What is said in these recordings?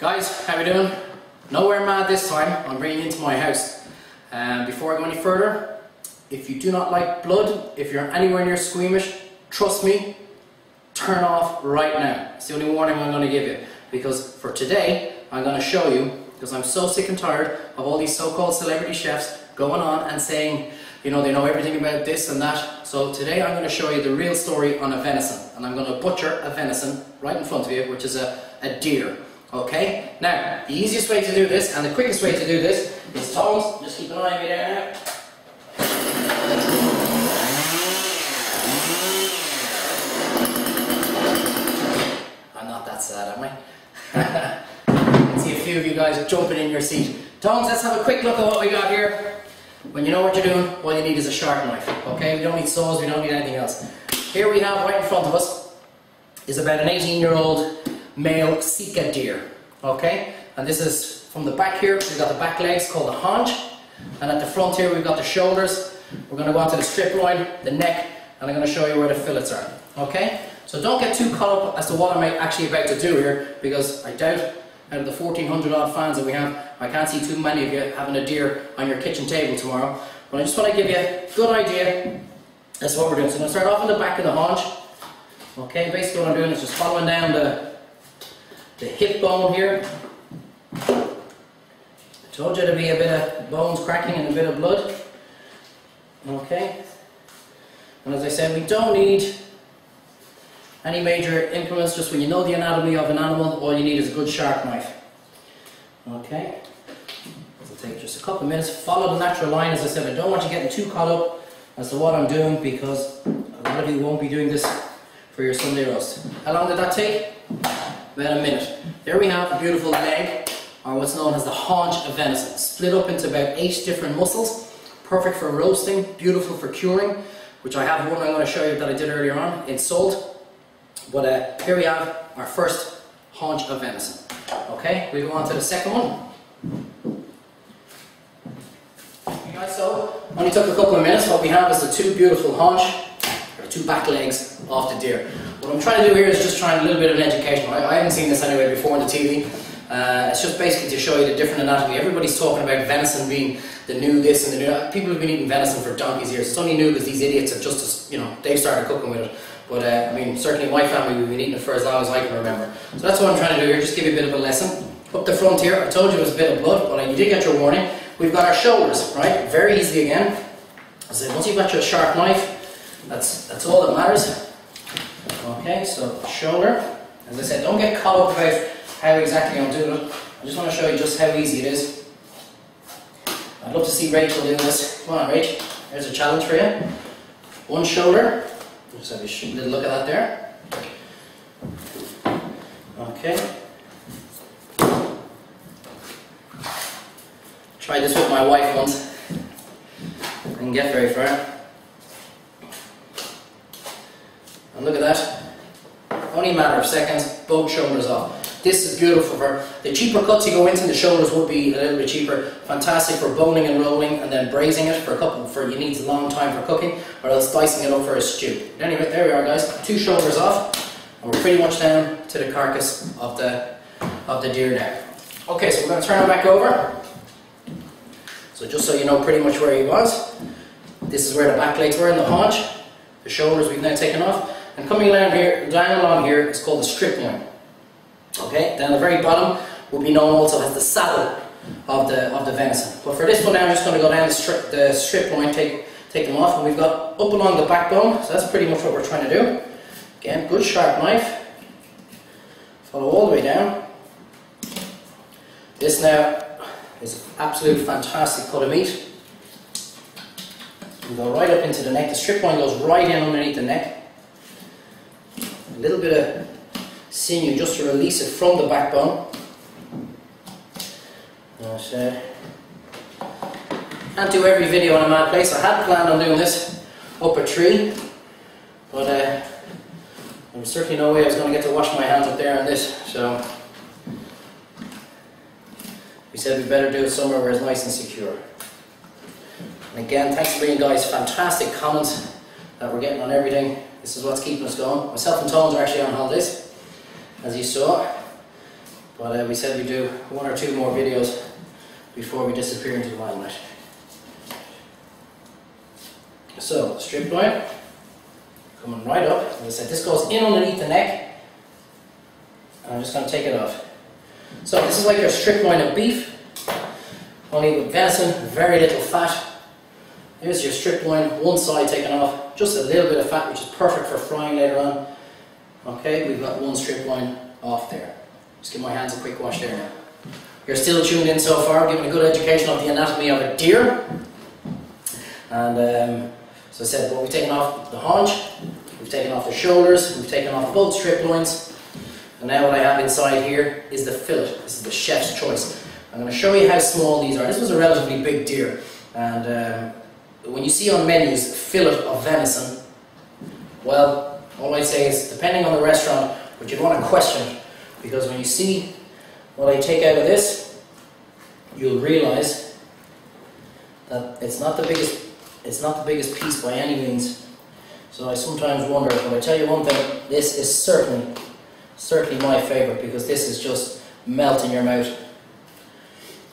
Guys, how we doing? Nowhere mad this time. I'm bringing you into my house. Before I go any further, if you do not like blood, if you're anywhere near squeamish, trust me, turn off right now. It's the only warning I'm going to give you. Because for today, I'm going to show you, because I'm so sick and tired of all these so-called celebrity chefs going on and saying, you know, they know everything about this and that. So today I'm going to show you the real story on a venison. And I'm going to butcher a venison right in front of you, which is a deer. Okay? Now, the easiest way to do this and the quickest way to do this is Tones. Just keep an eye on me there now. I'm not that sad, am I? I can see a few of you guys jumping in your seat. Tones, let's have a quick look at what we got here. When you know what you're doing, all you need is a sharp knife. Okay? We don't need saws, we don't need anything else. Here we have right in front of us is about an 18-year-old male Sika deer. Okay? And this is from the back here, we've got the back legs called the haunch. And at the front here we've got the shoulders. We're going to go on to the strip loin, the neck, and I'm going to show you where the fillets are. Okay? So don't get too caught up as to what I'm actually about to do here, because I doubt out of the 1,400 odd fans that we have, I can't see too many of you having a deer on your kitchen table tomorrow. But I just want to give you a good idea as to what we're doing. So I'm going to start off on the back of the haunch. Okay, basically what I'm doing is just following down the hip bone here. I told you there'd be a bit of bones cracking and a bit of blood. Okay. And as I said, we don't need any major implements. Just when you know the anatomy of an animal, all you need is a good sharp knife. Okay. It'll take just a couple of minutes. Follow the natural line. As I said, I don't want you getting too caught up as to what I'm doing, because a lot of you won't be doing this for your Sunday roast. How long did that take? About a minute. There we have the beautiful leg, or what's known as the haunch of venison. Split up into about 8 different muscles. Perfect for roasting, beautiful for curing, which I have one I'm going to show you that I did earlier on in salt. But here we have our first haunch of venison. Okay, we go on to the second one. Okay guys, so only took a couple of minutes. What we have is the 2 beautiful haunch, or 2 back legs of the deer. What I'm trying to do here is just trying a little bit of an education. I haven't seen this anyway before on the TV. It's just basically to show you the different anatomy. Everybody's talking about venison being the new this and the new that. People have been eating venison for donkey's years. It's only new because these idiots have just, you know, they've started cooking with it. But I mean, certainly my family, we've been eating it for as long as I can remember. So that's what I'm trying to do here, just give you a bit of a lesson. Up the front here, I told you it was a bit of blood, but you did get your warning. We've got our shoulders, right? Very easy again. So once you've got your sharp knife, that's all that matters. Okay, so shoulder. As I said, don't get caught up about how exactly I'm doing it. I just want to show you just how easy it is. I'd love to see Rachel doing this. Come on, Rach. There's a challenge for you. One shoulder. Just have a little look at that there. Okay. Tried this with my wife once. Didn't get very far. And look at that. Only a matter of seconds, both shoulders off. This is beautiful for the cheaper cuts you go into. The shoulders would be a little bit cheaper. Fantastic for boning and rolling, and then braising it for you need a long time for cooking, or else dicing it up for a stew. Anyway, there we are, guys. 2 shoulders off, and we're pretty much down to the carcass of the deer now. Okay, so we're going to turn it back over. So just so you know pretty much where he was, this is where the back legs were in the haunch. The shoulders we've now taken off. And coming down along here is called the strip loin. Okay, down the very bottom will be known also as the saddle of the venison. But for this one now, I'm just going to go down the strip loin, take them off, and we've got up along the backbone. So that's pretty much what we're trying to do. Again, good sharp knife. Follow all the way down. This now is an absolute fantastic cut of meat. We go right up into the neck. The strip loin goes right in underneath the neck. A little bit of sinew just to release it from the backbone. Can't do every video in a mad place. I had planned on doing this up a tree, but there was certainly no way I was going to get to wash my hands up there on this. So we said we better do it somewhere where it's nice and secure. And again, thanks for being guys, fantastic comments that we're getting on everything. This is what's keeping us going. Myself and Tones are actually on holidays, as you saw. But we said we'd do 1 or 2 more videos before we disappear into the limelight. So, strip loin, coming right up. As I said, this goes in underneath the neck. And I'm just going to take it off. So this is like your strip loin of beef, only with venison, very little fat. Here's your strip loin, one side taken off, just a little bit of fat, which is perfect for frying later on. Okay, we've got one strip loin off there. Just give my hands a quick wash there now. You're still tuned in so far, giving a good education of the anatomy of a deer. And so I said, well, we've taken off the haunch, we've taken off the shoulders, we've taken off both strip loins. And now what I have inside here is the fillet. This is the chef's choice. I'm going to show you how small these are. This was a relatively big deer. And when you see on menus fillet of venison, well, all I'd say is, depending on the restaurant, but you'd want to question it. Because when you see what I take out of this, you'll realise that it's not the biggest piece by any means. So I sometimes wonder, but I tell you one thing, this is certainly my favourite, because this is just melt in your mouth.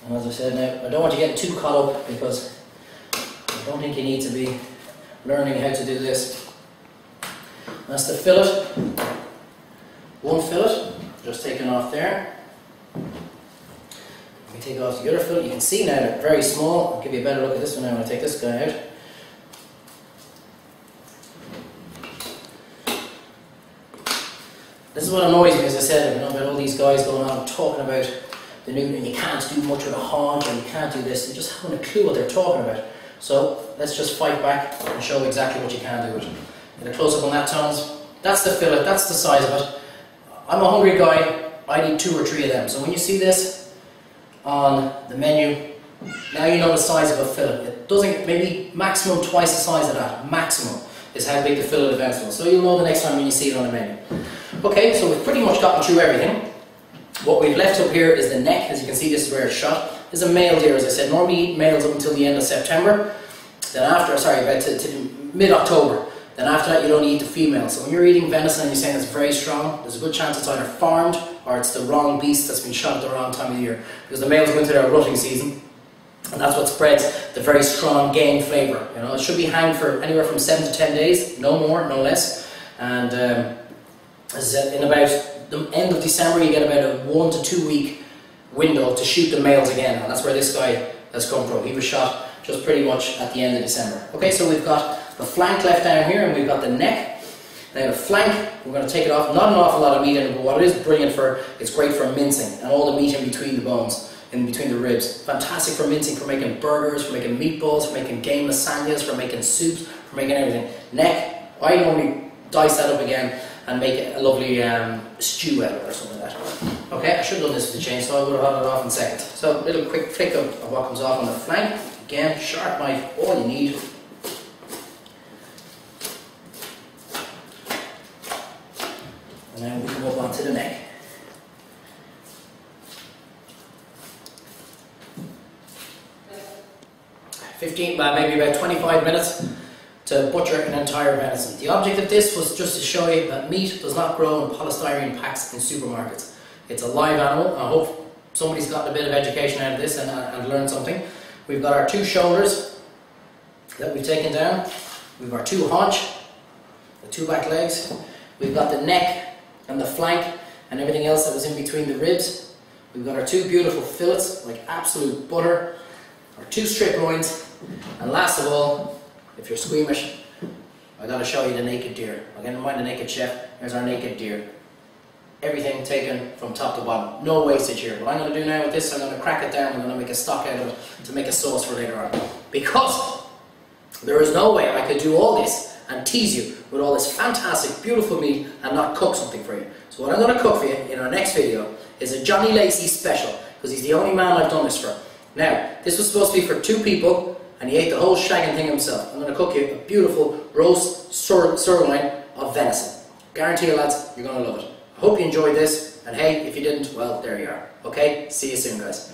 And as I said, now I don't want you getting too caught up, because I don't think you need to be learning how to do this. That's the fillet. One fillet, just taken off there. Let me take off the other fillet. You can see now they're very small. I'll give you a better look at this one now when I take this guy out. This is what annoys me, as I said, about all these guys going on talking about the new, and you can't do much with a haunch, and you can't do this. They just haven't a clue what they're talking about. So let's just fight back and show exactly what you can do with it. Get a close up on that, Tones. That's the fillet, that's the size of it. I'm a hungry guy, I need 2 or 3 of them. So when you see this on the menu, now you know the size of a fillet. It doesn't, maybe maximum twice the size of that, maximum, is how big the fillet of venison is. So you'll know the next time when you see it on the menu. Okay, so we've pretty much gotten through everything. What we've left up here is the neck. As you can see, this is where it's shot. This is a male deer, as I said. Normally eat males up until the end of September. Then after, sorry, about to mid-October. Then after that, you don't eat the female. So when you're eating venison and you're saying it's very strong, there's a good chance it's either farmed or it's the wrong beast that's been shot at the wrong time of the year. Because the males go into their rutting season, and that's what spreads the very strong game flavour. You know, it should be hanged for anywhere from 7 to 10 days, no more, no less. And as I said, in about the end of December, you get about a 1 to 2 week window to shoot the males again, and that's where this guy has come from. He was shot just pretty much at the end of December. Okay, so we've got the flank left down here, and we've got the neck. Now the flank, we're going to take it off. Not an awful lot of meat in it, but what it is brilliant for, it's great for mincing, and all the meat in between the bones, in between the ribs. Fantastic for mincing, for making burgers, for making meatballs, for making game lasagnas, for making soups, for making everything. Neck, I normally dice that up again and make a lovely stew out of it or something like that. Okay, I should have done this with the chainsaw, I would have had it off in seconds. So a little quick flick of what comes off on the flank. Again, sharp knife, all you need. And then we come up onto the neck. Maybe about 25 minutes to butcher an entire venison. The object of this was just to show you that meat does not grow in polystyrene packs in supermarkets. It's a live animal. I hope somebody's gotten a bit of education out of this and learned something. We've got our 2 shoulders that we've taken down. We've our 2 haunch, the 2 back legs. We've got the neck and the flank and everything else that was in between the ribs. We've got our 2 beautiful fillets, like absolute butter. Our 2 strip loins. And last of all, if you're squeamish, I gotta show you the naked deer. Again, mind the naked chef, there's our naked deer. Everything taken from top to bottom. No wastage here. What I'm going to do now with this, I'm going to crack it down, I'm going to make a stock out of it to make a sauce for later on. Because there is no way I could do all this and tease you with all this fantastic, beautiful meat and not cook something for you. So what I'm going to cook for you in our next video is a Johnny Lacey special, because he's the only man I've done this for. Now, this was supposed to be for 2 people, and he ate the whole shagging thing himself. I'm going to cook you a beautiful roast sirloin of venison. Guarantee you, lads, you're going to love it. I hope you enjoyed this, and hey, if you didn't, well, there you are. Okay, see you soon, guys.